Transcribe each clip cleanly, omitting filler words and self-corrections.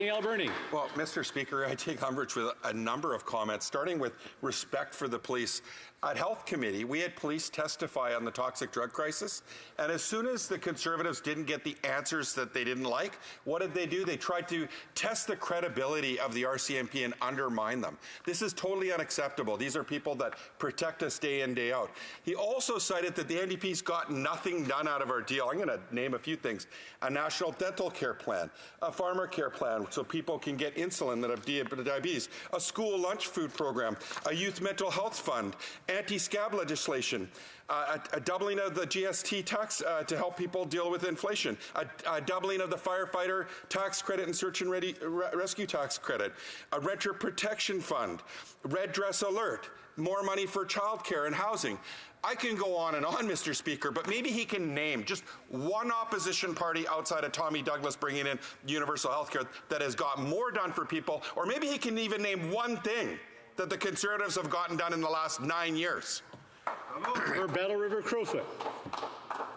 Courtenay-Alberni. Well, Mr. Speaker, I take umbrage with a number of comments, starting with respect for the police. At Health Committee, we had police testify on the toxic drug crisis, and as soon as the Conservatives didn't get the answers that they didn't like, what did they do? They tried to test the credibility of the RCMP and undermine them. This is totally unacceptable. These are people that protect us day in, day out. He also cited that the NDP's got nothing done out of our deal. I'm going to name a few things. A national dental care plan, a farmer care plan so people can get insulin that have diabetes, a school lunch food program, a youth mental health fund, anti-scab legislation, a doubling of the GST tax to help people deal with inflation, a doubling of the firefighter tax credit and search and rescue tax credit, a renter protection fund, red dress alert, more money for childcare and housing. I can go on and on, Mr. Speaker, but maybe he can name just one opposition party outside of Tommy Douglas bringing in universal health care that has got more done for people, or maybe he can even name one thing that the Conservatives have gotten done in the last 9 years. For Battle River Crowfoot.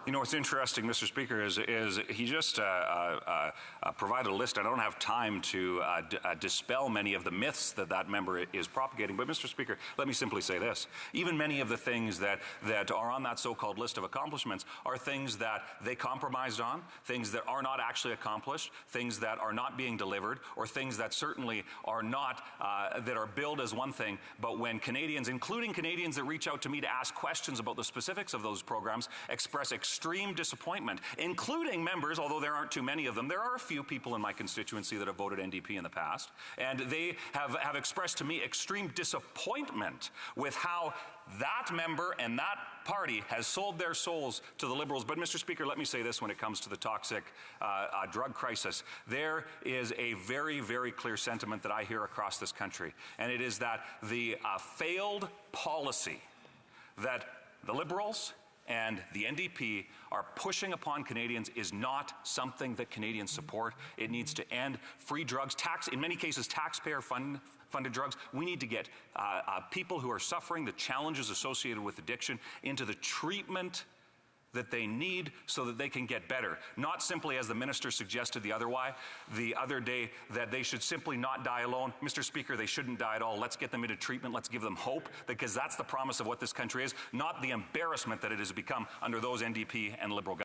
You know, what's interesting, Mr. Speaker, is he just provided a list. I don't have time to dispel many of the myths that member is propagating. But, Mr. Speaker, let me simply say this. Even many of the things that are on that so-called list of accomplishments are things that they compromised on, things that are not actually accomplished, things that are not being delivered, or things that certainly are not, that are billed as one thing. But when Canadians, including Canadians that reach out to me to ask questions about the specifics of those programs, express extreme disappointment, including members, although there aren't too many of them. There are a few people in my constituency that have voted NDP in the past, and they have expressed to me extreme disappointment with how that member and that party has sold their souls to the Liberals. But, Mr. Speaker, let me say this when it comes to the toxic drug crisis. There is a very, very clear sentiment that I hear across this country, and it is that the failed policy that the Liberals and the NDP are pushing upon Canadians is not something that Canadians support. It needs to end. Free drugs, in many cases taxpayer-funded drugs. We need to get people who are suffering the challenges associated with addiction into the treatment that they need so that they can get better. Not simply, as the minister suggested the other day, that they should simply not die alone. Mr. Speaker, they shouldn't die at all. Let's get them into treatment. Let's give them hope, because that's the promise of what this country is, not the embarrassment that it has become under those NDP and Liberal governments.